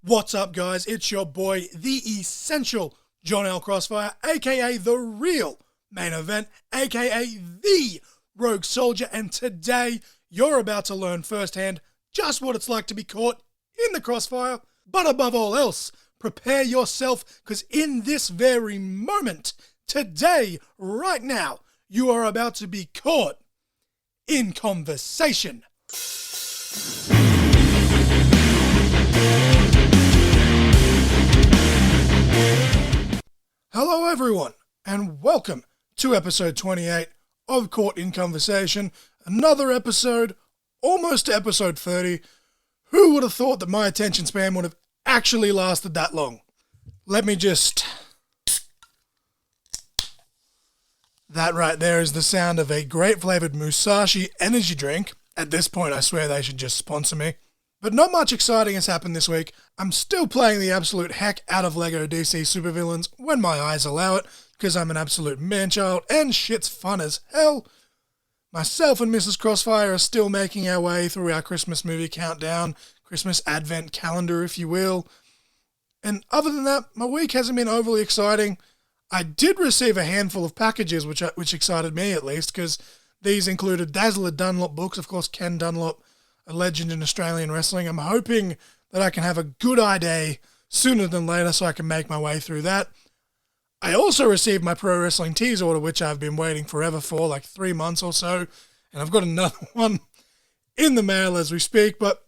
What's up, guys? It's your boy, the Essential John L. Crossfire, aka The Real Main Event, aka The Rogue Soldier, and today you're about to learn firsthand just what it's like to be caught in the crossfire. But above all else, prepare yourself, because in this very moment, today, right now, you are about to be caught in conversation. Hello everyone, and welcome to episode 28 of Caught in Conversation. Another episode, almost to episode 30. Who would have thought that my attention span would have actually lasted that long? Let me just... That right there is the sound of a great flavoured Musashi energy drink. At this point, I swear they should just sponsor me. But not much exciting has happened this week. I'm still playing the absolute heck out of LEGO DC Supervillains when my eyes allow it, because I'm an absolute man-child and shit's fun as hell. Myself and Mrs. Crossfire are still making our way through our Christmas movie countdown, Christmas advent calendar, if you will. And other than that, my week hasn't been overly exciting. I did receive a handful of packages, which excited me at least, because these included Dazzler Dunlop books, of course, Ken Dunlop, a legend in Australian wrestling. I'm hoping that I can have a good day sooner than later so I can make my way through that. I also received my Pro Wrestling Tees order, which I've been waiting forever for, like 3 months or so, and I've got another one in the mail as we speak. But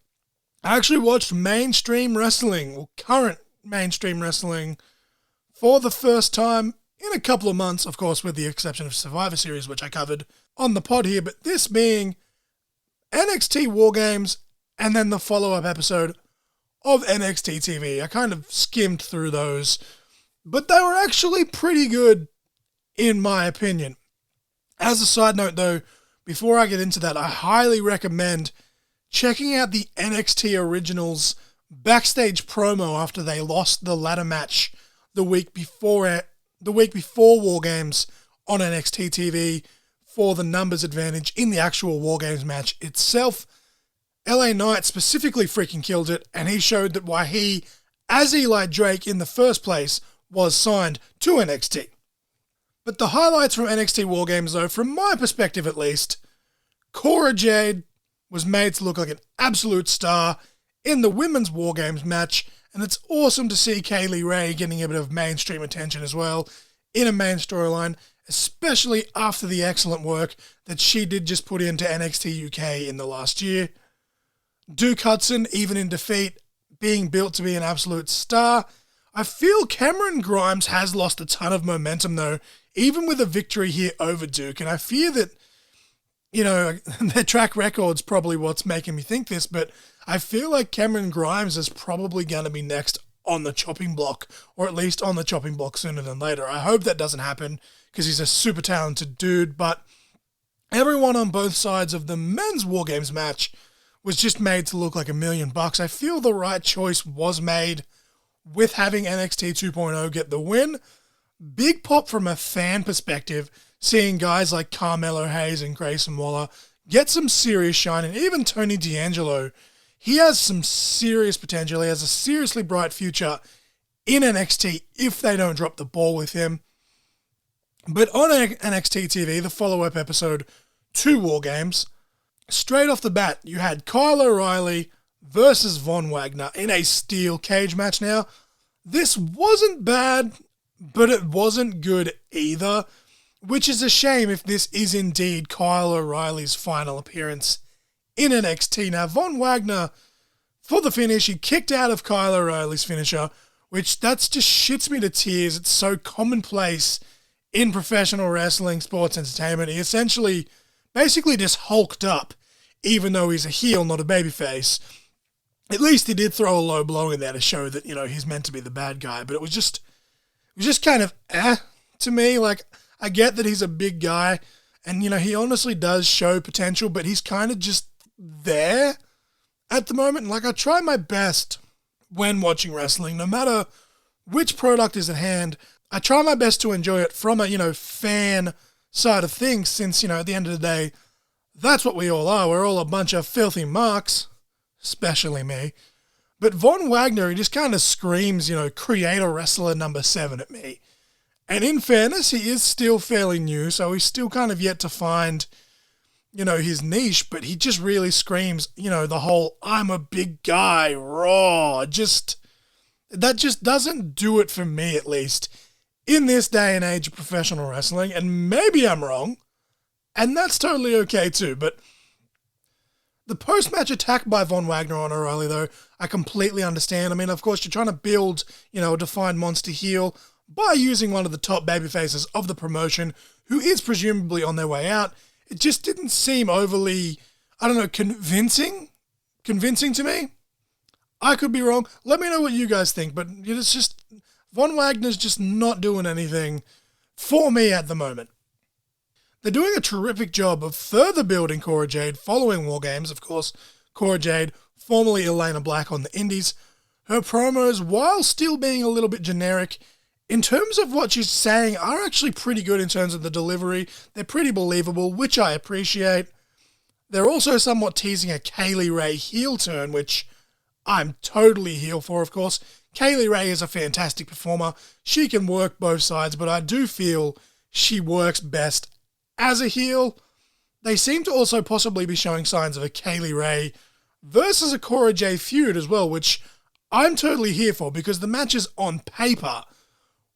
I actually watched mainstream wrestling, or current mainstream wrestling, for the first time in a couple of months, of course, with the exception of Survivor Series, which I covered on the pod here, but this being NXT War Games and then the follow-up episode of NXT TV. I kind of skimmed through those, but they were actually pretty good, in my opinion. As a side note, though, before I get into that, I highly recommend checking out the NXT Originals backstage promo after they lost the ladder match the week before War Games on NXT TV for the numbers advantage in the actual War Games match itself. LA Knight specifically freaking killed it, and he showed that why he, as Eli Drake in the first place, was signed to NXT. But the highlights from NXT War Games, though, from my perspective at least, Cora Jade was made to look like an absolute star in the women's War Games match, and it's awesome to see Kaylee Ray getting a bit of mainstream attention as well in a main storyline, especially after the excellent work that she did just put into NXT UK in the last year. Duke Hudson, even in defeat, being built to be an absolute star. I feel Cameron Grimes has lost a ton of momentum, though, even with a victory here over Duke, and I fear that, their track record's probably what's making me think this, but I feel like Cameron Grimes is probably going to be next on the chopping block, or at least on the chopping block sooner than later. I hope that doesn't happen, because he's a super talented dude, but everyone on both sides of the men's War Games match was just made to look like $1 million. I feel the right choice was made with having NXT 2.0 get the win. Big pop from a fan perspective, seeing guys like Carmelo Hayes and Grayson Waller get some serious shine, and even Tony D'Angelo. He has some serious potential. He has a seriously bright future in NXT if they don't drop the ball with him. But on NXT TV, the follow-up episode to War Games, straight off the bat, you had Kyle O'Reilly versus Von Wagner in a steel cage match. Now, this wasn't bad, but it wasn't good either, which is a shame if this is indeed Kyle O'Reilly's final appearance in NXT. Now, Von Wagner, for the finish, he kicked out of Kyle O'Reilly's finisher, which that's just shits me to tears. It's so commonplace in professional wrestling, sports entertainment. He essentially, basically just hulked up, even though he's a heel, not a babyface. At least he did throw a low blow in there to show that, he's meant to be the bad guy. But it was just kind of to me. Like, I get that he's a big guy, and, he honestly does show potential, but he's kind of just there at the moment. Like, I try my best when watching wrestling, no matter which product is at hand, I try my best to enjoy it from a, fan side of things, since, at the end of the day, that's what we all are. We're all a bunch of filthy marks, especially me. But Von Wagner, he just kind of screams, creator wrestler number 7 at me. And in fairness, he is still fairly new, so he's still kind of yet to find, his niche, but he just really screams, the whole, I'm a big guy, raw, that just doesn't do it for me, at least, in this day and age of professional wrestling, and maybe I'm wrong, and that's totally okay too, but the post-match attack by Von Wagner on O'Reilly, though, I completely understand. I mean, of course, you're trying to build, a defined monster heel by using one of the top babyfaces of the promotion, who is presumably on their way out. It just didn't seem overly, convincing to me. I could be wrong. Let me know what you guys think, but it's just, Von Wagner's just not doing anything for me at the moment. They're doing a terrific job of further building Cora Jade following War Games. Of course, Cora Jade, formerly Elena Black on the Indies. Her promos, while still being a little bit generic, in terms of what she's saying, are actually pretty good in terms of the delivery. They're pretty believable, which I appreciate. They're also somewhat teasing a Kaylee Ray heel turn, which I'm totally heel for, of course. Kaylee Ray is a fantastic performer. She can work both sides, but I do feel she works best as a heel. They seem to also possibly be showing signs of a Kaylee Ray versus a Cora Jade feud as well, which I'm totally here for because the matches on paper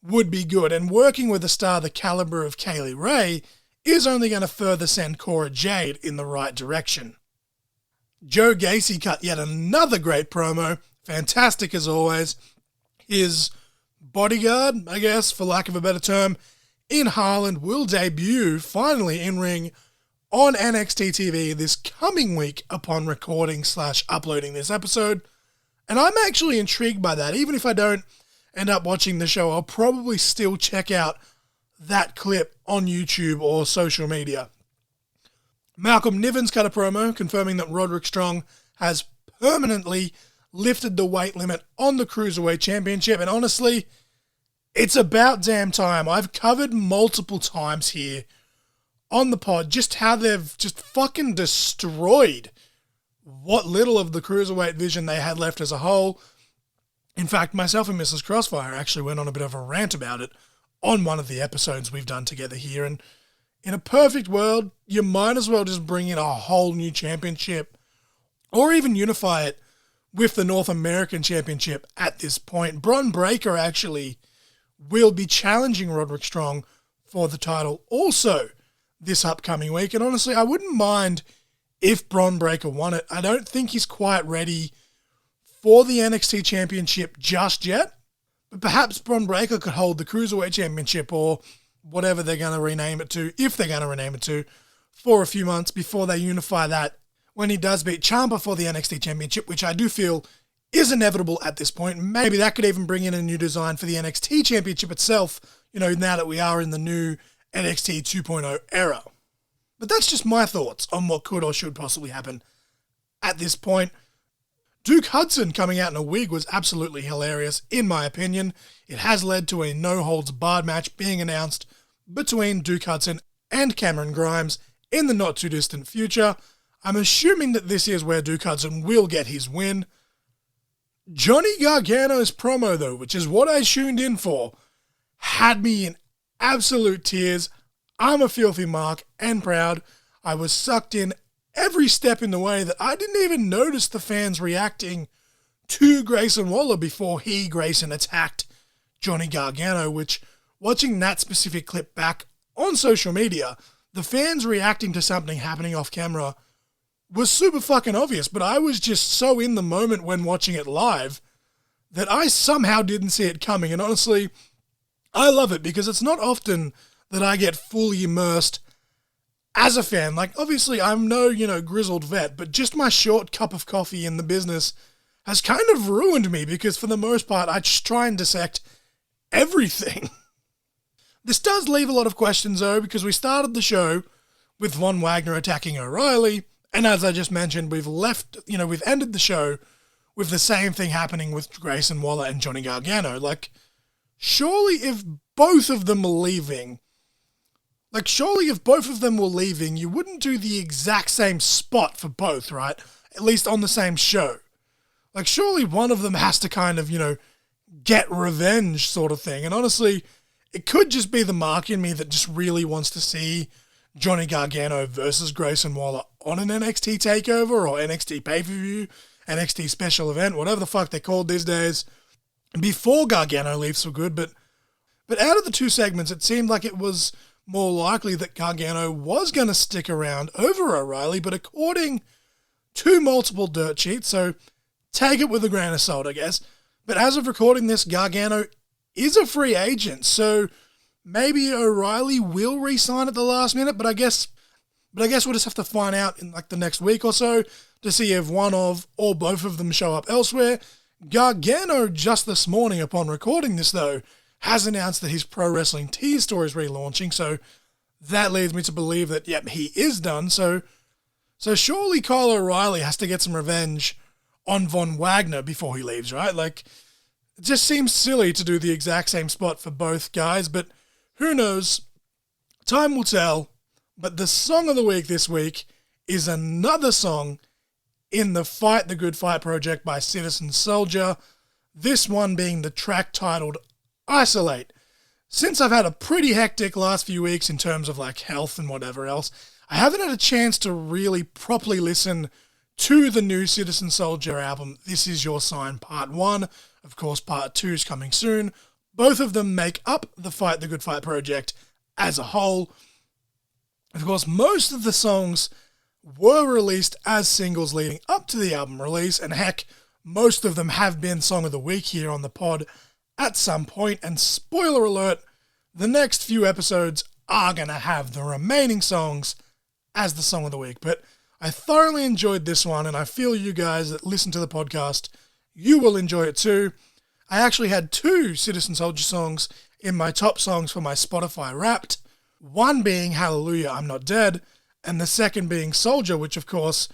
would be good, and working with a star the caliber of Kaylee Ray is only going to further send Cora Jade in the right direction. Joe Gacy cut yet another great promo, fantastic as always. His bodyguard, I guess, for lack of a better term, in Haaland will debut finally in ring on NXT TV this coming week upon recording/uploading this episode. And I'm actually intrigued by that. Even if I don't end up watching the show, I'll probably still check out that clip on YouTube or social media. Malcolm Niven's cut a promo confirming that Roderick Strong has permanently lifted the weight limit on the Cruiserweight Championship. And honestly, it's about damn time. I've covered multiple times here on the pod just how they've just fucking destroyed what little of the Cruiserweight vision they had left as a whole. In fact, myself and Mrs. Crossfire actually went on a bit of a rant about it on one of the episodes we've done together here. And in a perfect world, you might as well just bring in a whole new championship or even unify it with the North American Championship at this point. Bron Breakker actually will be challenging Roderick Strong for the title also this upcoming week. And honestly, I wouldn't mind if Bron Breakker won it. I don't think he's quite ready for the NXT Championship just yet. But perhaps Bron Breakker could hold the Cruiserweight Championship or whatever they're going to rename it to, if they're going to rename it to, for a few months before they unify that when he does beat Ciampa for the NXT Championship, which I do feel is inevitable at this point. Maybe that could even bring in a new design for the NXT Championship itself, now that we are in the new NXT 2.0 era. But that's just my thoughts on what could or should possibly happen at this point. Duke Hudson coming out in a wig was absolutely hilarious, in my opinion. It has led to a no-holds-barred match being announced between Duke Hudson and Cameron Grimes in the not-too-distant future. I'm assuming that this is where Duke Hudson will get his win. Johnny Gargano's promo, though, which is what I tuned in for, had me in absolute tears. I'm a filthy mark and proud. I was sucked in every step in the way that I didn't even notice the fans reacting to Grayson Waller before Grayson, attacked Johnny Gargano, which, watching that specific clip back on social media, the fans reacting to something happening off camera was super fucking obvious, but I was just so in the moment when watching it live that I somehow didn't see it coming. And honestly, I love it because it's not often that I get fully immersed as a fan. Like, obviously, I'm no, grizzled vet, but just my short cup of coffee in the business has kind of ruined me because for the most part, I just try and dissect everything. This does leave a lot of questions, though, because we started the show with Von Wagner attacking O'Reilly, and as I just mentioned, we've ended the show with the same thing happening with Grayson Waller and Johnny Gargano. Like, surely if both of them were leaving, you wouldn't do the exact same spot for both, right? At least on the same show. Like, surely one of them has to kind of, get revenge sort of thing. And honestly, it could just be the mark in me that just really wants to see Johnny Gargano versus Grayson Waller on an NXT TakeOver or NXT pay-per-view, NXT special event, whatever the fuck they're called these days, before Gargano leaves for good. But out of the two segments, it seemed like it was more likely that Gargano was going to stick around over O'Reilly, but according to multiple dirt sheets, so take it with a grain of salt, I guess. But as of recording this, Gargano is a free agent, so maybe O'Reilly will re-sign at the last minute, but I guess we'll just have to find out in like the next week or so to see if one of or both of them show up elsewhere. Gargano, just this morning upon recording this though, has announced that his Pro Wrestling Tees store is relaunching, so that leads me to believe that, yep, he is done. So surely Kyle O'Reilly has to get some revenge on Von Wagner before he leaves, right? Like, it just seems silly to do the exact same spot for both guys, but who knows? Time will tell. But the song of the week this week is another song in the Fight the Good Fight project by Citizen Soldier, this one being the track titled Isolate. Since I've had a pretty hectic last few weeks in terms of like health and whatever else, I haven't had a chance to really properly listen to the new Citizen Soldier album, This Is Your Sign Part 1. Of course, Part 2 is coming soon. Both of them make up the Fight the Good Fight project as a whole. Of course, most of the songs were released as singles leading up to the album release, and heck, most of them have been Song of the Week here on the pod at some point, and spoiler alert, the next few episodes are going to have the remaining songs as the Song of the Week. But I thoroughly enjoyed this one, and I feel you guys that listen to the podcast, you will enjoy it too. I actually had 2 Citizen Soldier songs in my top songs for my Spotify Wrapped, one being Hallelujah, I'm Not Dead, and the second being Soldier, which of course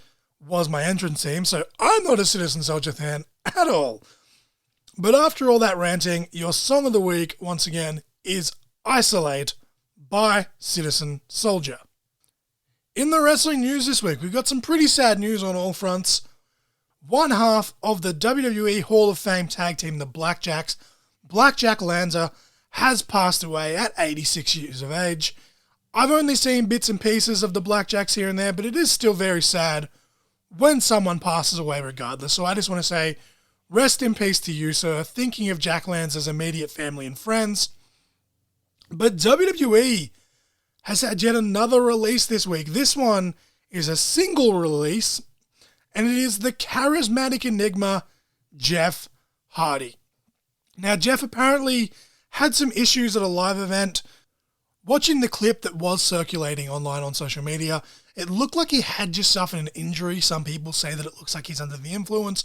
was my entrance theme, so I'm not a Citizen Soldier fan at all. But after all that ranting, your song of the week, once again, is Isolate by Citizen Soldier. In the wrestling news this week, we've got some pretty sad news on all fronts. One half of the WWE Hall of Fame tag team, the Blackjacks, Blackjack Lanza, has passed away at 86 years of age. I've only seen bits and pieces of the Blackjacks here and there, but it is still very sad when someone passes away regardless. So I just want to say, rest in peace to you, sir. Thinking of Jack Lanza's immediate family and friends. But WWE has had yet another release this week. This one is a single release, and it is the charismatic enigma, Jeff Hardy. Now, Jeff apparently had some issues at a live event. Watching the clip that was circulating online on social media, it looked like he had just suffered an injury. Some people say that it looks like he's under the influence.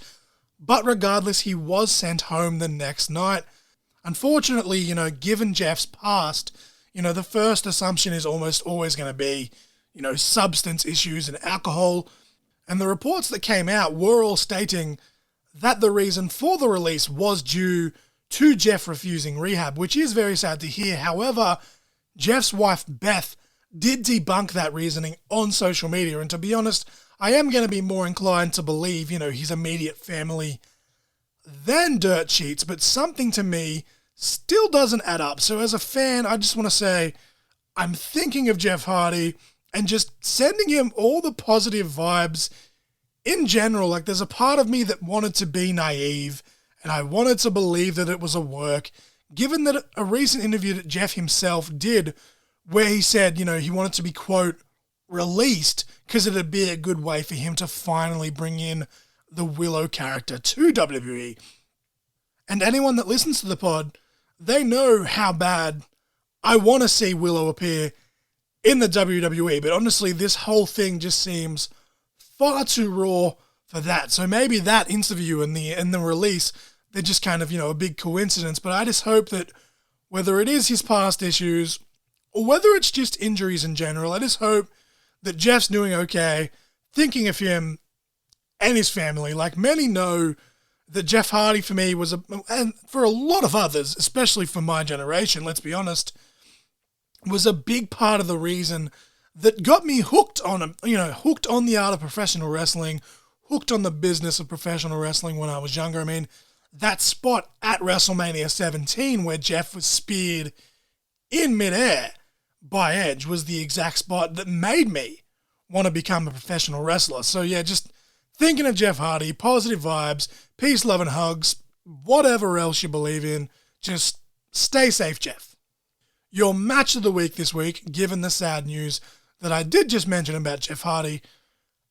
But regardless, he was sent home the next night. Unfortunately, given Jeff's past, the first assumption is almost always going to be, substance issues and alcohol. And the reports that came out were all stating that the reason for the release was due to Jeff refusing rehab, which is very sad to hear. However, Jeff's wife, Beth, did debunk that reasoning on social media. And to be honest, I am going to be more inclined to believe, his immediate family than dirt sheets, but something to me still doesn't add up. So as a fan, I just want to say I'm thinking of Jeff Hardy and just sending him all the positive vibes in general. Like, there's a part of me that wanted to be naive and I wanted to believe that it was a work, given that a recent interview that Jeff himself did where he said, he wanted to be, quote, released because it'd be a good way for him to finally bring in the Willow character to WWE. And anyone that listens to the pod, they know how bad I want to see Willow appear in the WWE. But honestly, this whole thing just seems far too raw for that. So maybe that interview and the release, they're just kind of, a big coincidence. But I just hope that whether it is his past issues or whether it's just injuries in general, I just hope that Jeff's doing okay, thinking of him and his family. Like, many know that Jeff Hardy for me was, and for a lot of others, especially for my generation, let's be honest, was a big part of the reason that got me hooked on him, hooked on the art of professional wrestling, hooked on the business of professional wrestling when I was younger. I mean, that spot at WrestleMania 17 where Jeff was speared in midair by Edge was the exact spot that made me want to become a professional wrestler. So yeah, just thinking of Jeff Hardy, positive vibes, peace, love and hugs, whatever else you believe in, just stay safe, Jeff. Your match of the week this week, given the sad news that I did just mention about Jeff Hardy,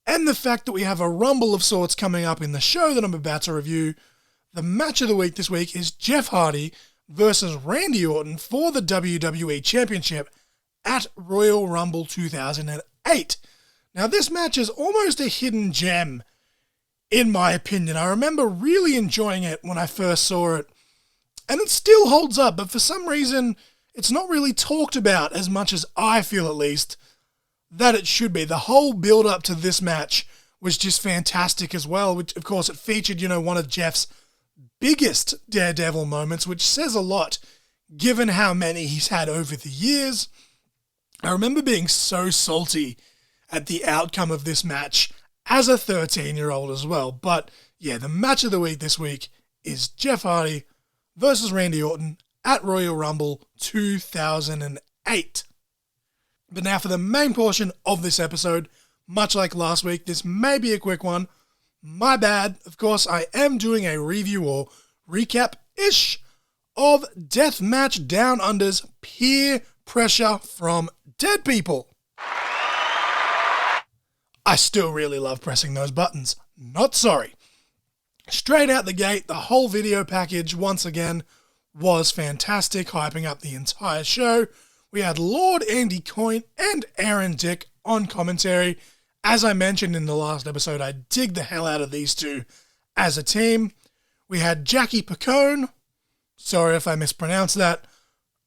and the fact that we have a rumble of sorts coming up in the show that I'm about to review, the match of the week this week is Jeff Hardy versus Randy Orton for the WWE Championship at Royal Rumble 2008. Now, this match is almost a hidden gem, in my opinion. I remember really enjoying it when I first saw it, and it still holds up, but for some reason, it's not really talked about as much as I feel, at least, that it should be. The whole build-up to this match was just fantastic as well, which, of course, it featured, one of Jeff's biggest Daredevil moments, which says a lot, given how many he's had over the years. I remember being so salty at the outcome of this match as a 13-year-old as well. But yeah, the match of the week this week is Jeff Hardy versus Randy Orton at Royal Rumble 2008. But now for the main portion of this episode, much like last week, this may be a quick one. My bad. Of course, I am doing a review or recap-ish of Deathmatch Downunder's Peer Pressure from Dead People. I still really love pressing those buttons. Not sorry. Straight out the gate, the whole video package, once again, was fantastic, hyping up the entire show. We had Lord Andy Coyne and Aaron Dick on commentary. As I mentioned in the last episode, I dig the hell out of these two as a team. We had Jackie Picone, sorry if I mispronounced that,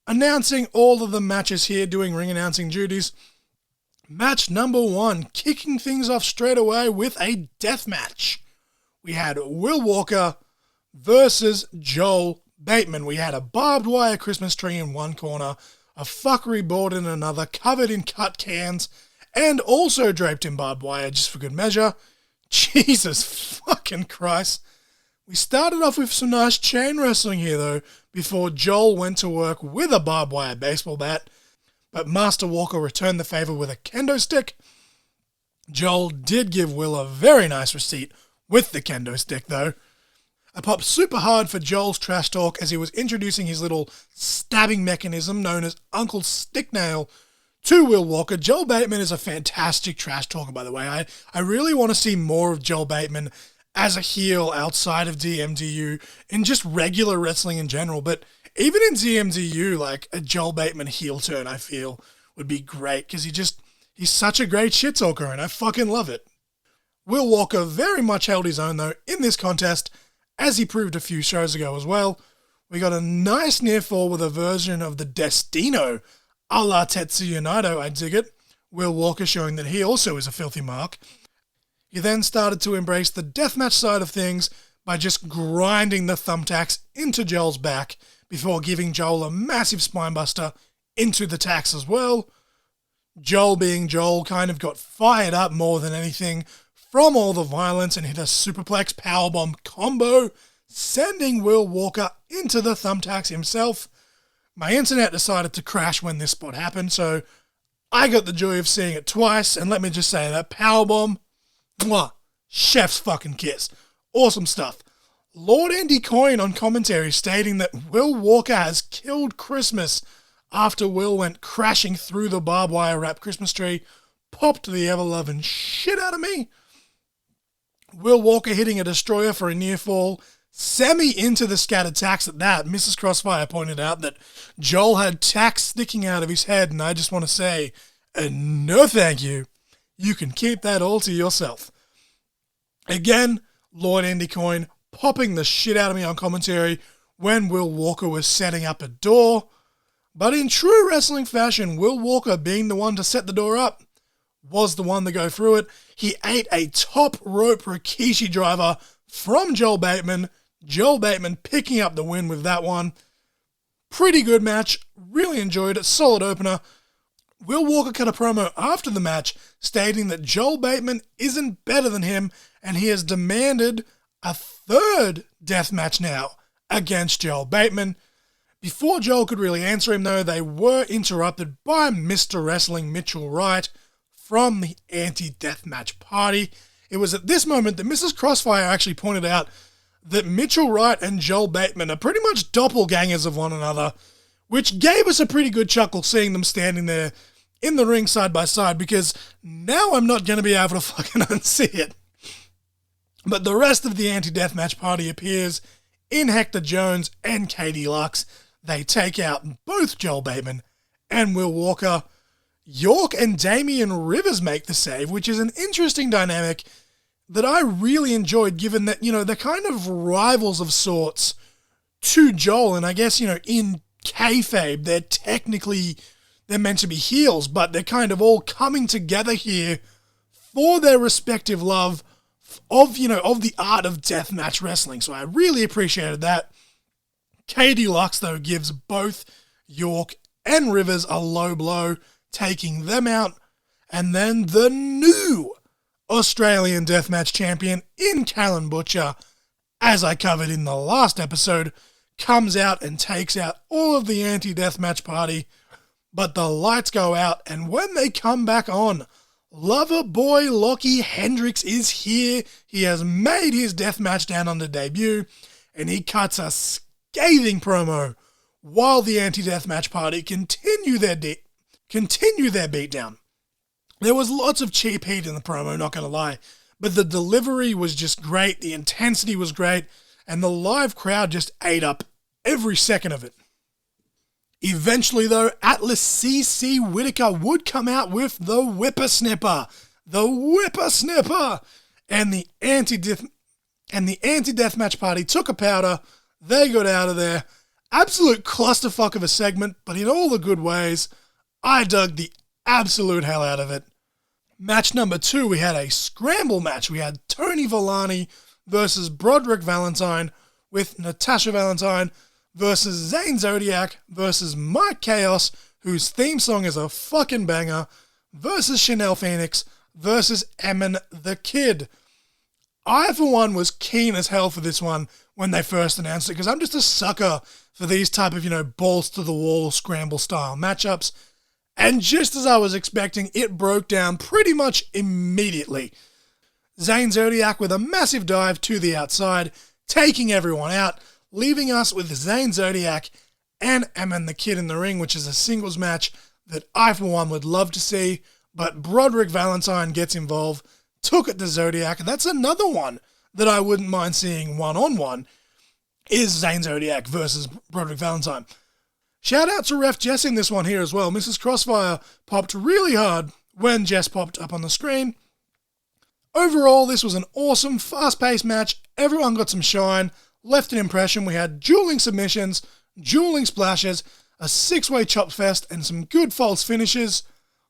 announcing all of the matches here, doing ring announcing duties. Match number 1, kicking things off straight away with a death match. We had Will Walker versus Joel Bateman. We had a barbed wire Christmas tree in one corner, a fuckery board in another, covered in cut cans, and also draped in barbed wire, just for good measure. Jesus fucking Christ. We started off with some nice chain wrestling here, though, before Joel went to work with a barbed wire baseball bat, but Master Walker returned the favor with a kendo stick. Joel did give Will a very nice receipt with the kendo stick, though. I popped super hard for Joel's trash talk as he was introducing his little stabbing mechanism known as Uncle Sticknail to Will Walker. Joel Bateman is a fantastic trash talker, by the way. I really want to see more of Joel Bateman as a heel outside of DMDU in just regular wrestling in general. But even in DMDU, like a Joel Bateman heel turn, I feel would be great because he's such a great shit talker and I fucking love it. Will Walker very much held his own though in this contest, as he proved a few shows ago as well. We got a nice near fall with a version of the Destino a la Tetsuya Naito, I dig it. Will Walker showing that he also is a filthy mark. He then started to embrace the deathmatch side of things by just grinding the thumbtacks into Joel's back before giving Joel a massive spinebuster into the tacks as well. Joel being Joel kind of got fired up more than anything from all the violence and hit a superplex powerbomb combo, sending Will Walker into the thumbtacks himself. My internet decided to crash when this spot happened, so I got the joy of seeing it twice, and let me just say that powerbomb, mwah, chef's fucking kiss. Awesome stuff. Lord Andy Coyne on commentary stating that Will Walker has killed Christmas after Will went crashing through the barbed wire wrapped Christmas tree, popped the ever-loving shit out of me. Will Walker hitting a destroyer for a near fall, semi into the scattered tacks at that. Mrs. Crossfire pointed out that Joel had tacks sticking out of his head, and I just want to say, no thank you. You can keep that all to yourself. Again, Lord Andy Coyne popping the shit out of me on commentary when Will Walker was setting up a door. But in true wrestling fashion, Will Walker being the one to set the door up was the one to go through it. He ate a top rope Rikishi driver from Joel Bateman. Joel Bateman picking up the win with that one. Pretty good match. Really enjoyed it. Solid opener. Will Walker cut a promo after the match stating that Joel Bateman isn't better than him and he has demanded a third death match now against Joel Bateman. Before Joel could really answer him though, they were interrupted by Mr. Wrestling Mitchell Wright from the anti-deathmatch party. It was at this moment that Mrs. Crossfire actually pointed out that Mitchell Wright and Joel Bateman are pretty much doppelgangers of one another, which gave us a pretty good chuckle seeing them standing there in the ring side by side, because now I'm not going to be able to fucking unsee it. But the rest of the anti-deathmatch party appears in Hector Jones and Katie Lux. They take out both Joel Bateman and Will Walker. York and Damian Rivers make the save, which is an interesting dynamic that I really enjoyed, given that, they're kind of rivals of sorts to Joel. And I guess, in kayfabe, they're meant to be heels, but they're kind of all coming together here for their respective love of the art of deathmatch wrestling. So I really appreciated that. Katie Lux, though, gives both York and Rivers a low blow, taking them out. And then the new Australian Deathmatch champion in Callan Butcher, as I covered in the last episode, comes out and takes out all of the anti-deathmatch party. But the lights go out, and when they come back on, lover boy Lockie Hendricks is here. He has made his Deathmatch Downunder debut, and he cuts a scathing promo while the anti-deathmatch party continue their beatdown. There was lots of cheap heat in the promo, not going to lie, but the delivery was just great, the intensity was great, and the live crowd just ate up every second of it. Eventually, though, Atlas C.C. Whitaker would come out with the Whippersnipper. And the anti-deathmatch party took a powder. They got out of there. Absolute clusterfuck of a segment, but in all the good ways. I dug the absolute hell out of it. Match number 2, we had a scramble match. We had Tony Villani versus Broderick Valentine, with Natasha Valentine versus Zane Zodiac versus Mike Chaos, whose theme song is a fucking banger, versus Chanel Phoenix versus Emin the Kid. I, for one, was keen as hell for this one when they first announced it, because I'm just a sucker for these type of, balls-to-the-wall scramble-style matchups. And just as I was expecting, it broke down pretty much immediately. Zane Zodiac with a massive dive to the outside, taking everyone out, leaving us with Zane Zodiac and Emin the Kid in the ring, which is a singles match that I, for one, would love to see. But Broderick Valentine gets involved, took it to Zodiac. That's another one that I wouldn't mind seeing one-on-one, is Zane Zodiac versus Broderick Valentine. Shout out to Ref Jess in this one here as well. Mrs. Crossfire popped really hard when Jess popped up on the screen. Overall, this was an awesome, fast-paced match. Everyone got some shine, left an impression. We had dueling submissions, dueling splashes, a 6-way chop fest, and some good false finishes.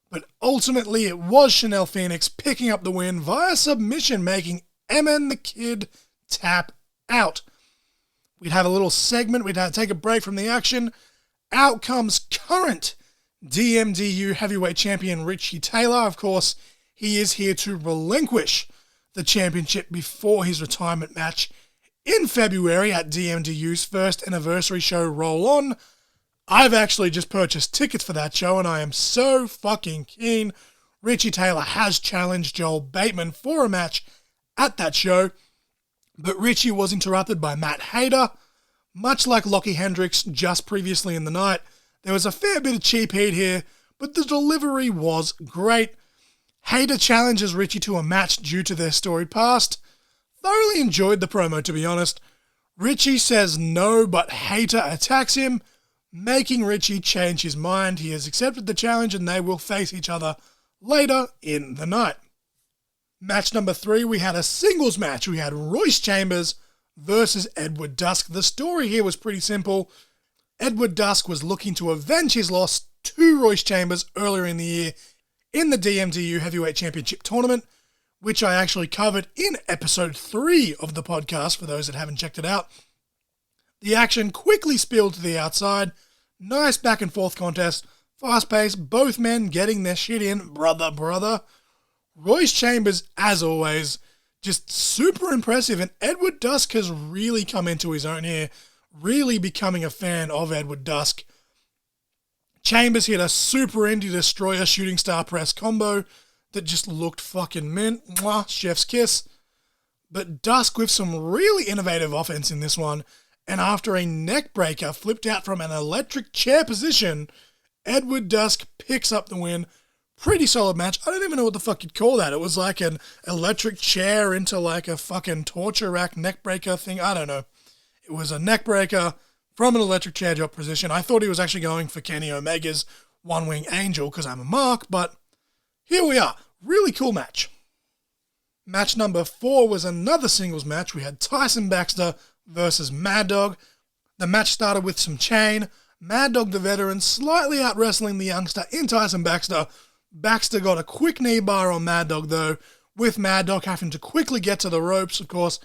But ultimately, it was Chanel Phoenix picking up the win via submission, making Emin the Kid tap out. We'd have a little segment. We'd have to take a break from the action. Out comes current DMDU heavyweight champion Richie Taylor. Of course, he is here to relinquish the championship before his retirement match in February at DMDU's first anniversary show, Roll On. I've actually just purchased tickets for that show, and I am so fucking keen. Richie Taylor has challenged Joel Bateman for a match at that show, but Richie was interrupted by Matt Hayter. Much like Lockie Hendricks just previously in the night, there was a fair bit of cheap heat here, but the delivery was great. Hayter challenges Richie to a match due to their storied past. Thoroughly enjoyed the promo, to be honest. Richie says no, but Hayter attacks him, making Richie change his mind. He has accepted the challenge and they will face each other later in the night. Match number 3, we had a singles match. We had Royce Chambers versus Edward Dusk. The story here was pretty simple. Edward Dusk was looking to avenge his loss to Royce Chambers earlier in the year in the DMDU Heavyweight Championship Tournament, which I actually covered in episode 3 of the podcast for those that haven't checked it out. The action quickly spilled to the outside. Nice back and forth contest Fast-paced, both men getting their shit in, brother. Royce Chambers, as always, just super impressive, and Edward Dusk has really come into his own here, really becoming a fan of Edward Dusk. Chambers hit a super indie destroyer shooting star press combo that just looked fucking mint. Mwah, chef's kiss. But Dusk with some really innovative offense in this one, and after a neck breaker flipped out from an electric chair position, Edward Dusk picks up the win. Pretty solid match. I don't even know what the fuck you'd call that. It was like an electric chair into like a fucking torture rack neck breaker thing. I don't know. It was a neck breaker from an electric chair drop position. I thought he was actually going for Kenny Omega's One Wing Angel because I'm a mark, but here we are. Really cool match. Match number 4 was another singles match. We had Tyson Baxter versus Mad Dog. The match started with some chain. Mad Dog, the veteran, slightly out-wrestling the youngster in Tyson Baxter. Baxter got a quick knee bar on Mad Dog, though, with Mad Dog having to quickly get to the ropes. Of course,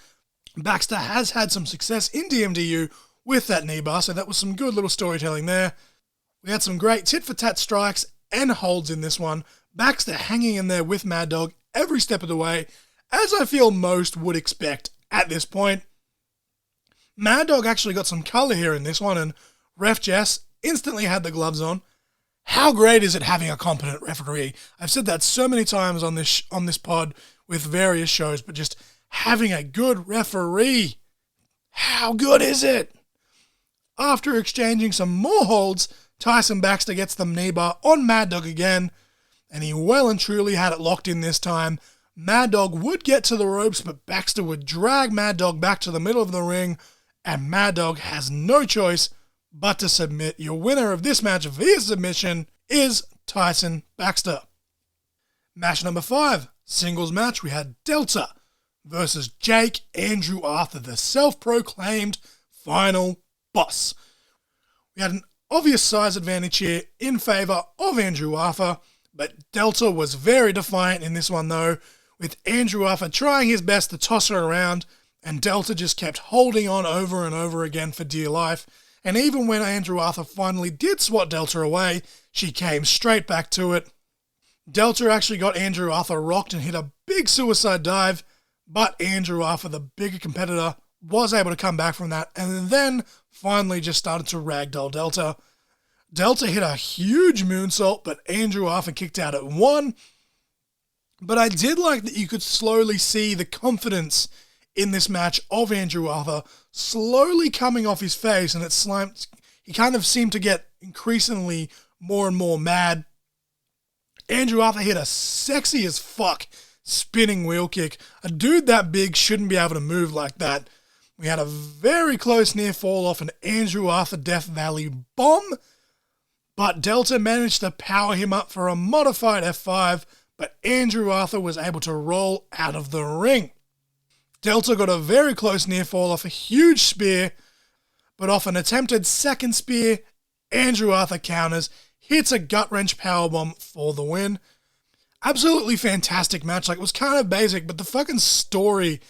Baxter has had some success in DMDU with that knee bar, so that was some good little storytelling there. We had some great tit-for-tat strikes and holds in this one. Baxter hanging in there with Mad Dog every step of the way, as I feel most would expect at this point. Mad Dog actually got some colour here in this one, and Ref Jess instantly had the gloves on. How great is it having a competent referee? I've said that so many times on this pod with various shows, but just having a good referee, how good is it? After exchanging some more holds, Tyson Baxter gets the knee bar on Mad Dog again, and he well and truly had it locked in this time. Mad Dog would get to the ropes, but Baxter would drag Mad Dog back to the middle of the ring, and Mad Dog has no choice but to submit. Your winner of this match via submission is Tyson Baxter. Match number 5, singles match. We had Delta versus Jake Andrew Arthur, the self-proclaimed final boss. We had an obvious size advantage here in favour of Andrew Arthur, but Delta was very defiant in this one though, with Andrew Arthur trying his best to toss her around, and Delta just kept holding on over and over again for dear life. And even when Andrew Arthur finally did swat Delta away, she came straight back to it. Delta actually got Andrew Arthur rocked and hit a big suicide dive, but Andrew Arthur, the bigger competitor, was able to come back from that and then finally just started to ragdoll Delta. Delta hit a huge moonsault, but Andrew Arthur kicked out at 1. But I did like that you could slowly see the confidence in this match of Andrew Arthur slowly coming off his face, and he kind of seemed to get increasingly more and more mad. Andrew Arthur hit a sexy as fuck spinning wheel kick. A dude that big shouldn't be able to move like that. We had a very close near fall off an Andrew Arthur Death Valley bomb, but Delta managed to power him up for a modified F5, but Andrew Arthur was able to roll out of the ring. Delta got a very close near fall off a huge spear, but off an attempted second spear, Andrew Arthur counters, hits a gut-wrench powerbomb for the win. Absolutely fantastic match. Like, it was kind of basic, but the fucking story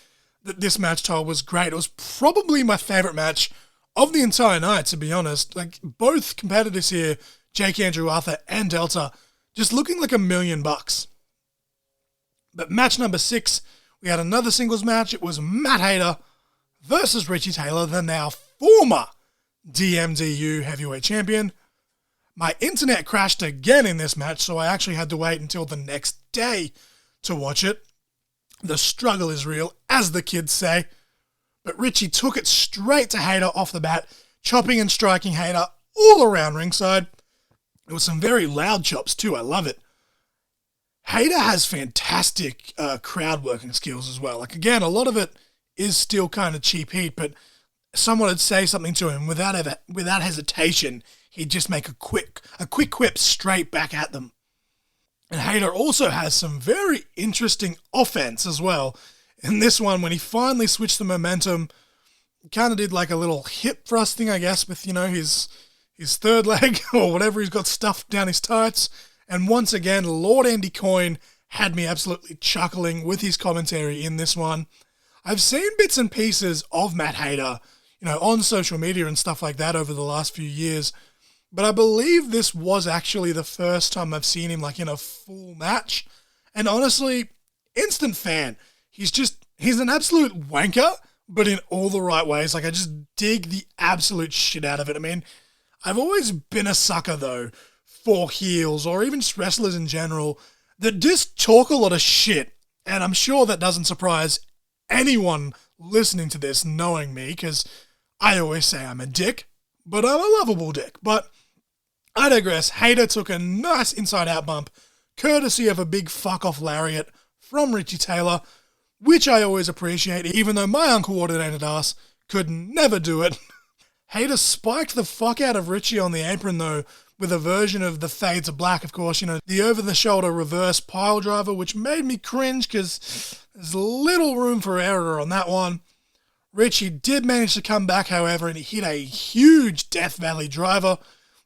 that this match told was great. It was probably my favourite match of the entire night, to be honest. Like, both competitors here, Jake Andrew Arthur and Delta, just looking like $1,000,000. But match number 6, we had another singles match. It was Matt Hayter versus Richie Taylor, the now former DMDU heavyweight champion. My internet crashed again in this match, so I actually had to wait until the next day to watch it. The struggle is real, as the kids say. But Richie took it straight to Hayter off the bat, chopping and striking Hayter all around ringside. There was some very loud chops too, I love it. Hayter has fantastic crowd working skills as well. Like, again, a lot of it is still kind of cheap heat, but someone would say something to him without hesitation, he'd just make a quick quip straight back at them. And Hayter also has some very interesting offense as well. In this one, when he finally switched the momentum, he kind of did like a little hip thrust thing, I guess, with, his third leg or whatever he's got stuffed down his tights. And once again, Lord Andy Coyne had me absolutely chuckling with his commentary in this one. I've seen bits and pieces of Matt Hayter, on social media and stuff like that over the last few years. but I believe this was actually the first time I've seen him like in a full match. And honestly, instant fan. He's an absolute wanker, but in all the right ways. Like, I just dig the absolute shit out of it. I mean, I've always been a sucker, though, for heels or even just wrestlers in general that just talk a lot of shit. And I'm sure that doesn't surprise anyone listening to this knowing me, because I always say I'm a dick, but I'm a lovable dick. But I digress. Hayter took a nice inside-out bump, courtesy of a big fuck-off lariat from Richie Taylor, which I always appreciate, even though my uncoordinated ass could never do it. Hayter spiked the fuck out of Richie on the apron, though, with a version of the Fade to Black, of course, the over-the-shoulder reverse pile driver, which made me cringe because there's little room for error on that one. Richie did manage to come back, however, and he hit a huge Death Valley driver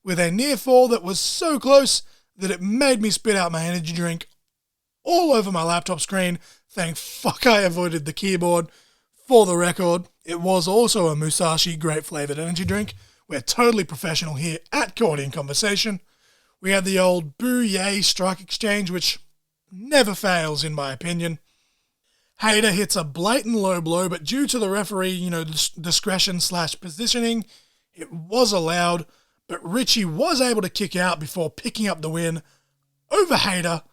with a near fall that was so close that it made me spit out my energy drink all over my laptop screen. Thank fuck I avoided the keyboard. For the record, it was also a Musashi grape flavoured energy drink. We're totally professional here at Cordian Conversation. We had the old boo-yay strike exchange, which never fails in my opinion. Hayter hits a blatant low blow, but due to the referee, discretion/positioning, it was allowed, but Richie was able to kick out before picking up the win over Hayter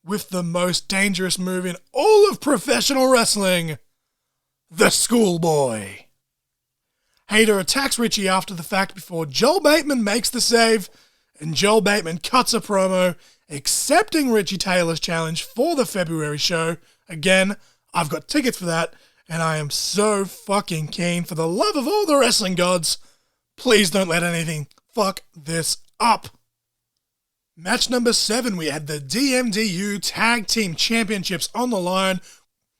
with the most dangerous move in all of professional wrestling, the schoolboy. Hayter attacks Richie after the fact before Joel Bateman makes the save, and Joel Bateman cuts a promo accepting Richie Taylor's challenge for the February show. Again, I've got tickets for that, and I am so fucking keen. For the love of all the wrestling gods, please don't let anything fuck this up. Match number 7, we had the DMDU Tag Team Championships on the line.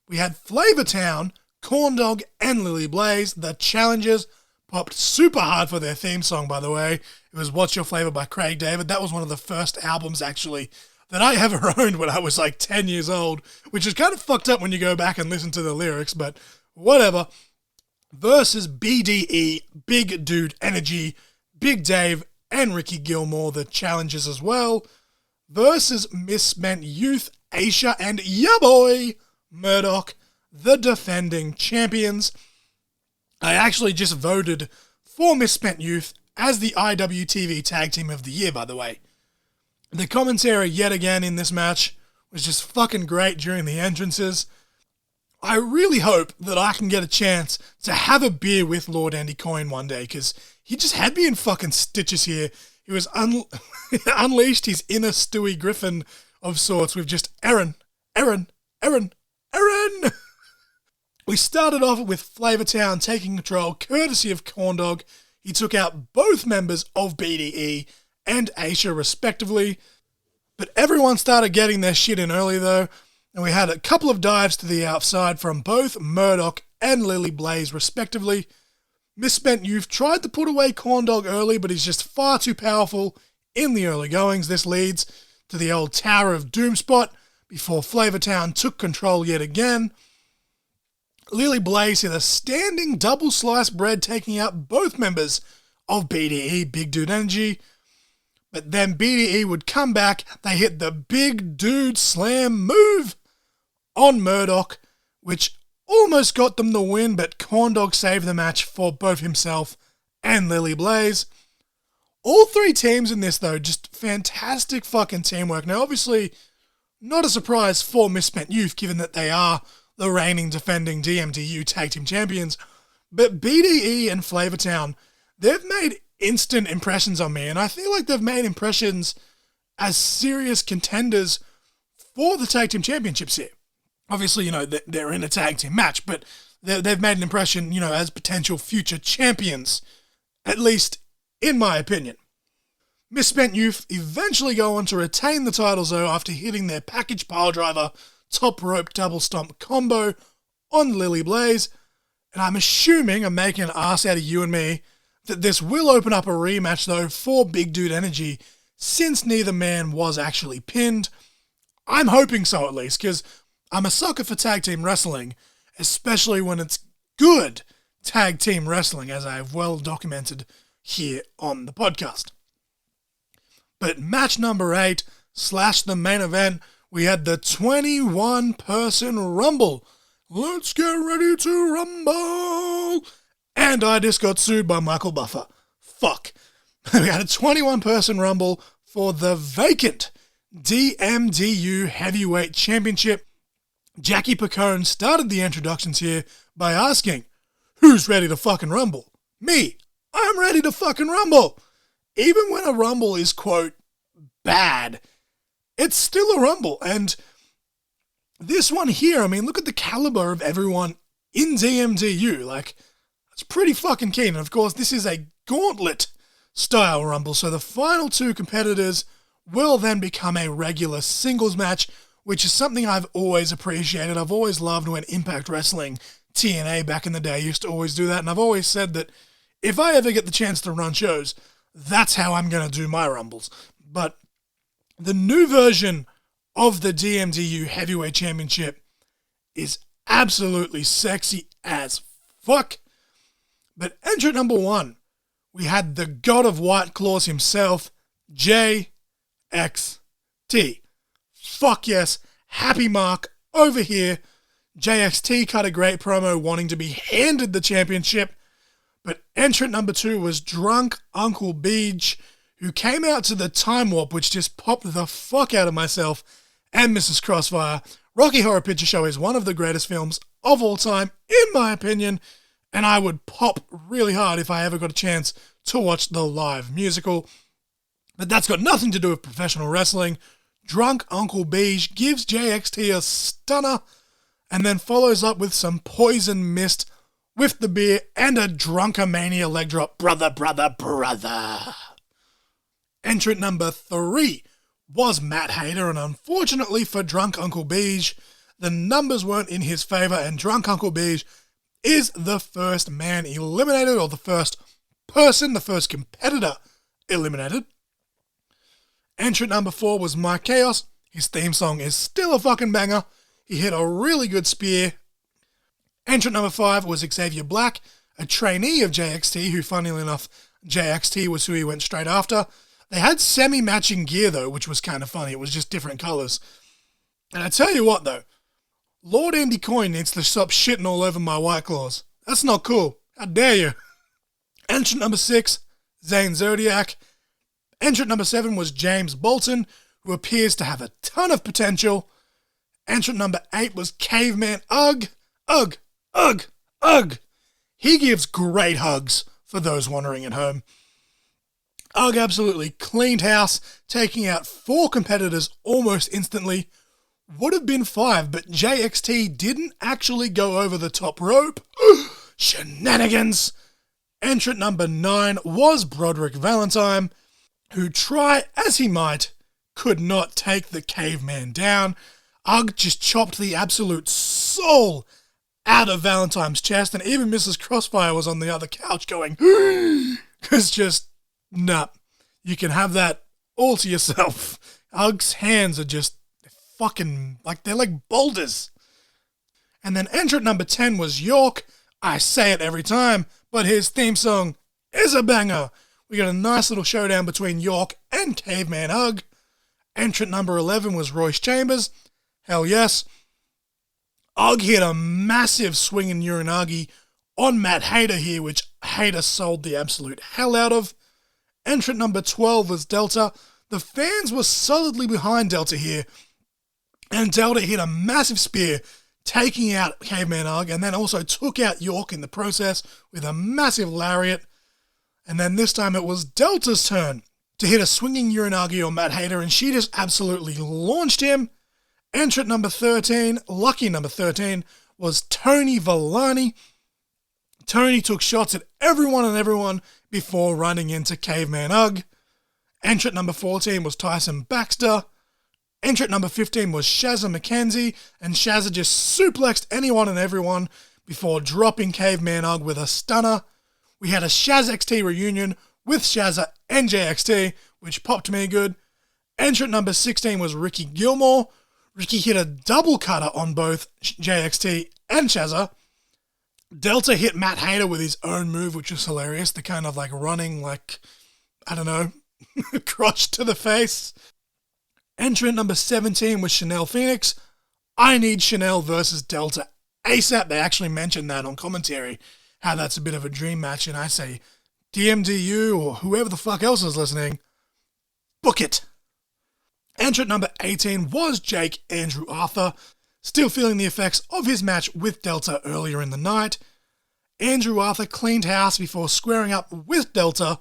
We had Flavortown, Corndog, and Lily Blaze, the challengers. Popped super hard for their theme song, by the way. It was What's Your Flavor by Craig David. That was one of the first albums, actually, that I ever owned when I was like 10 years old, which is kind of fucked up when you go back and listen to the lyrics, but whatever. Versus BDE, Big Dude Energy, Big Dave, and Ricky Gilmore, the challengers as well. Versus Misspent Youth, Aisha, and ya boy, Murdoch, the defending champions. I actually just voted for Misspent Youth as the IWTV Tag Team of the Year, by the way. The commentary yet again in this match was just fucking great during the entrances. I really hope that I can get a chance to have a beer with Lord Andy Coyne one day, because he just had me in fucking stitches here. He was unleashed his inner Stewie Griffin of sorts with just Aaron. We started off with Flavortown taking control, courtesy of Corndog. He took out both members of BDE and Aisha, respectively. But everyone started getting their shit in early, though, and we had a couple of dives to the outside from both Murdoch and Lily Blaze, respectively. Misspent Youth tried to put away Corndog early, but he's just far too powerful in the early goings. This leads to the old Tower of Doom spot before Flavortown took control yet again. Lily Blaze hit a standing double sliced bread, taking out both members of BDE, Big Dude Energy. But then BDE would come back. They hit the Big Dude Slam move on Murdoch, which almost got them the win, but Corndog saved the match for both himself and Lily Blaze. All three teams in this, though, just fantastic fucking teamwork. Now, obviously, not a surprise for Misspent Youth, given that they are the reigning defending DMDU Tag Team Champions. But BDE and Flavortown, they've made instant impressions on me, and I feel like they've made impressions as serious contenders for the Tag Team Championships here. Obviously, they're in a tag team match, but they've made an impression, as potential future champions, at least in my opinion. Misspent Youth eventually go on to retain the titles, though, after hitting their package piledriver top rope double stomp combo on Lily Blaze, and I'm assuming I'm making an ass out of you and me that this will open up a rematch, though, for Big Dude Energy, since neither man was actually pinned. I'm hoping so, at least, because I'm a sucker for tag team wrestling, especially when it's good tag team wrestling, as I have well documented here on the podcast. But match number 8 / the main event, we had the 21-person Rumble. Let's get ready to rumble. And I just got sued by Michael Buffer. Fuck. We had a 21-person Rumble for the vacant DMDU Heavyweight Championship. Jackie Picone started the introductions here by asking, who's ready to fucking rumble? Me. I'm ready to fucking rumble. Even when a rumble is, quote, bad, it's still a rumble. And this one here, I mean, look at the caliber of everyone in DMDU. Like, it's pretty fucking keen. And of course, this is a gauntlet style rumble. So the final 2 competitors will then become a regular singles match, which is something I've always appreciated. I've always loved when Impact Wrestling, TNA back in the day, used to always do that. And I've always said that if I ever get the chance to run shows, that's how I'm going to do my rumbles. But the new version of the DMDU Heavyweight Championship is absolutely sexy as fuck. But entrant number 1, we had the God of White Claws himself, JXT. Fuck yes, happy mark over here. JXT cut a great promo wanting to be handed the championship. But entrant number 2 was Drunk Uncle Beach, who came out to the Time Warp, which just popped the fuck out of myself and Mrs. Crossfire. Rocky Horror Picture Show is one of the greatest films of all time, in my opinion, and I would pop really hard if I ever got a chance to watch the live musical. But that's got nothing to do with professional wrestling. Drunk Uncle Beach gives JXT a stunner and then follows up with some poison mist with the beer and a Drunkomania leg drop. Brother. Entrant number 3 was Matt Hayter, and unfortunately for Drunk Uncle Beach, the numbers weren't in his favour, and Drunk Uncle Beach is the first man eliminated, or the first person, the first competitor eliminated. Entrant number 4 was Mike Chaos. His theme song is still a fucking banger. He hit a really good spear. Entrant number 5 was Xavier Black, a trainee of JXT, who, funnily enough, JXT was who he went straight after. They had semi-matching gear, though, which was kind of funny. It was just different colours. And I tell you what, though, Lord Andy Coyne needs to stop shitting all over my White Claws. That's not cool. How dare you? Entrant number 6, Zane Zodiac. Entrant number 7 was James Bolton, who appears to have a ton of potential. Entrant number 8 was Caveman Ugg. Ugg. He gives great hugs, for those wondering at home. Ugg absolutely cleaned house, taking out 4 competitors almost instantly. Would have been 5, but JXT didn't actually go over the top rope. Shenanigans! Entrant number 9 was Broderick Valentine, who, try as he might, could not take the caveman down. Ugg just chopped the absolute soul out of Valentine's chest, and even Mrs. Crossfire was on the other couch going, because just, nah, you can have that all to yourself. Ugg's hands are just fucking, they're like boulders. And then entrant number 10 was York. I say it every time, but his theme song is a banger. We got a nice little showdown between York and Caveman Ugg. Entrant number 11 was Royce Chambers. Hell yes. Ugg hit a massive swinging Uranagi on Matt Hayter here, which Hayter sold the absolute hell out of. Entrant number 12 was Delta. The fans were solidly behind Delta here, and Delta hit a massive spear, taking out Caveman Ugg, and then also took out York in the process with a massive lariat. And then this time it was Delta's turn to hit a swinging Uranagi on Matt Hayter, and she just absolutely launched him. Entrant number 13, lucky number 13, was Tony Villani. Tony took shots at everyone before running into Caveman Ugg. Entrant number 14 was Tyson Baxter. Entrant number 15 was Shazza McKenzie, and Shazza just suplexed anyone and everyone before dropping Caveman Ugg with a stunner. We had a Shaz XT reunion with Shazza and JXT, which popped me good. Entrant number 16 was Ricky Gilmore. Ricky hit a double cutter on both JXT and Shazza. Delta hit Matt Hayter with his own move, which was hilarious. The kind of running, I don't know, crotch to the face. Entrant number 17 was Chanel Phoenix. I need Chanel versus Delta ASAP. They actually mentioned that on commentary, how that's a bit of a dream match, and I say, DMDU or whoever the fuck else is listening, book it. Entrant number 18 was Jake Andrew Arthur, still feeling the effects of his match with Delta earlier in the night. Andrew Arthur cleaned house before squaring up with Delta,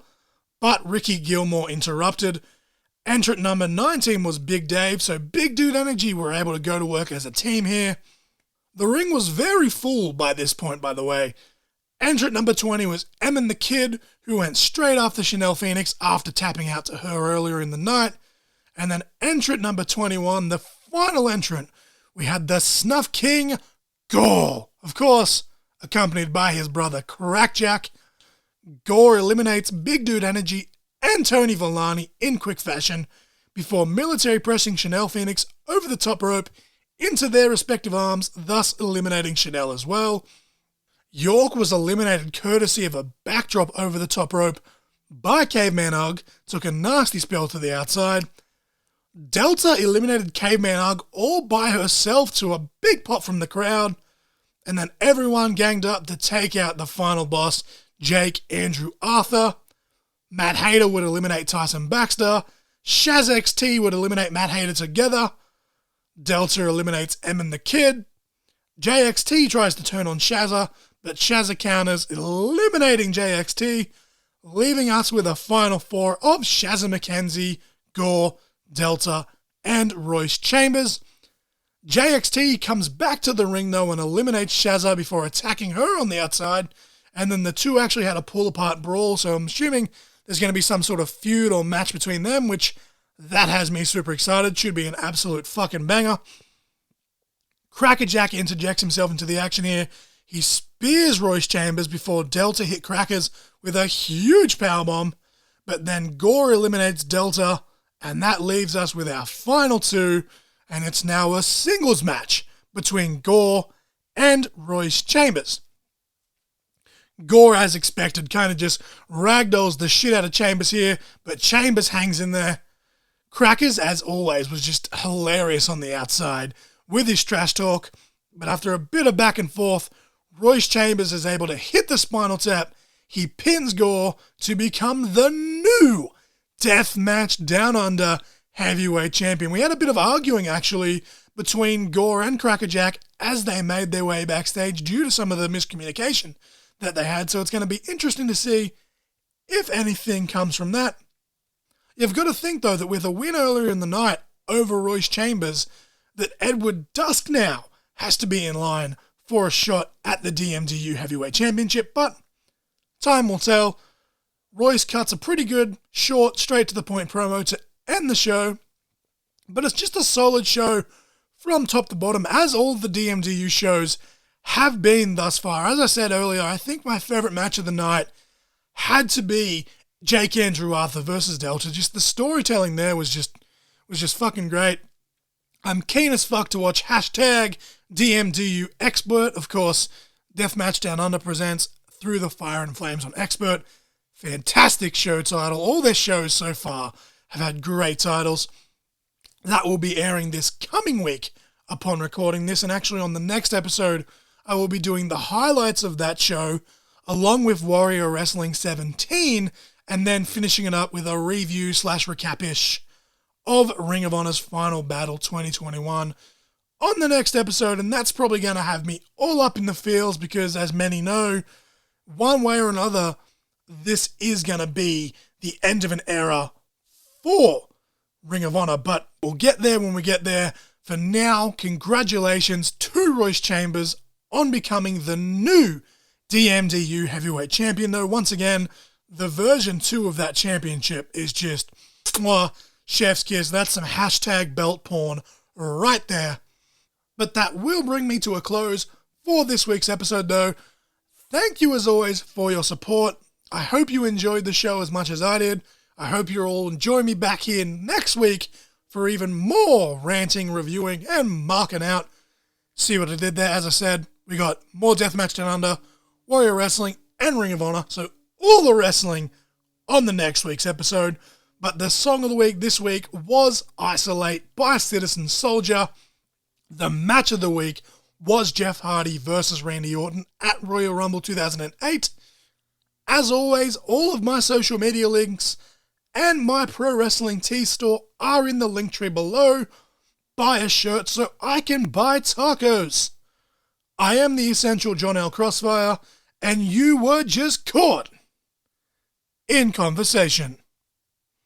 but Ricky Gilmore interrupted. Entrant number 19 was Big Dave, so Big Dude Energy were able to go to work as a team here. The ring was very full by this point, by the way. Entrant number 20 was Emin the Kid, who went straight after Chanel Phoenix after tapping out to her earlier in the night. And then entrant number 21, the final entrant, we had the Snuff King, Gore. Of course, accompanied by his brother Crackjack. Gore eliminates Big Dude Energy and Tony Villani in quick fashion before military pressing Chanel Phoenix over the top rope into their respective arms, thus eliminating Chanel as well. York was eliminated courtesy of a backdrop over the top rope by Caveman Hug, took a nasty spell to the outside. Delta eliminated Caveman Hug all by herself to a big pop from the crowd, and then everyone ganged up to take out the final boss, Jake Andrew Arthur. Matt Hayter would eliminate Tyson Baxter. Shaz XT would eliminate Matt Hayter together. Delta eliminates Emin the Kid. JXT tries to turn on Shazza, but Shazza counters, eliminating JXT, leaving us with a final four of Shazza McKenzie, Gore, Delta, and Royce Chambers. JXT comes back to the ring though and eliminates Shazza before attacking her on the outside, and then the two actually had a pull-apart brawl, so I'm assuming there's going to be some sort of feud or match between them, which that has me super excited. Should be an absolute fucking banger. Crackerjack interjects himself into the action here. He spears Royce Chambers before Delta hit Crackers with a huge powerbomb, but then Gore eliminates Delta, and that leaves us with our final two, and it's now a singles match between Gore and Royce Chambers. Gore, as expected, kind of just ragdolls the shit out of Chambers here, but Chambers hangs in there. Crackers, as always, was just hilarious on the outside with his trash talk, but after a bit of back and forth, Royce Chambers is able to hit the spinal tap. He pins Gore to become the new Deathmatch Downunder heavyweight champion. We had a bit of arguing, actually, between Gore and Crackerjack as they made their way backstage due to some of the miscommunication that they had, so it's going to be interesting to see if anything comes from that. You've got to think, though, that with a win earlier in the night over Royce Chambers, that Edward Dusk now has to be in line for a shot at the DMDU Heavyweight Championship, but time will tell. Royce cuts a pretty good, short, straight-to-the-point promo to end the show, but it's just a solid show from top to bottom, as all the DMDU shows have been thus far. As I said earlier, I think my favourite match of the night had to be Jake Andrew Arthur versus Delta. Just the storytelling there was just fucking great. I'm keen as fuck to watch hashtag DMDU Expert. Of course, Deathmatch Down Under presents Through the Fire and Flames on Expert. Fantastic show title. All their shows so far have had great titles. That will be airing this coming week upon recording this, and actually on the next episode, I will be doing the highlights of that show along with Warrior Wrestling 17, and then finishing it up with a review / recap-ish of Ring of Honor's Final Battle 2021 on the next episode, and that's probably going to have me all up in the feels because, as many know, one way or another, this is going to be the end of an era for Ring of Honor, but we'll get there when we get there. For now, congratulations to Royce Chambers on becoming the new DMDU Heavyweight Champion, though once again, the version 2 of that championship is just, chef's kiss. That's some hashtag belt porn right there. But that will bring me to a close for this week's episode, though. Thank you, as always, for your support. I hope you enjoyed the show as much as I did. I hope you'll all enjoy me back here next week for even more ranting, reviewing, and marking out. See what I did there? As I said, we got more Deathmatch Down Under, Warrior Wrestling, and Ring of Honor. So all the wrestling on the next week's episode. But the song of the week this week was Isolate by Citizen Soldier. The match of the week was Jeff Hardy versus Randy Orton at Royal Rumble 2008. As always, all of my social media links and my Pro Wrestling Tee store are in the link tree below. Buy a shirt so I can buy tacos. I am the Essential John L. Crossfire, and you were just caught in conversation.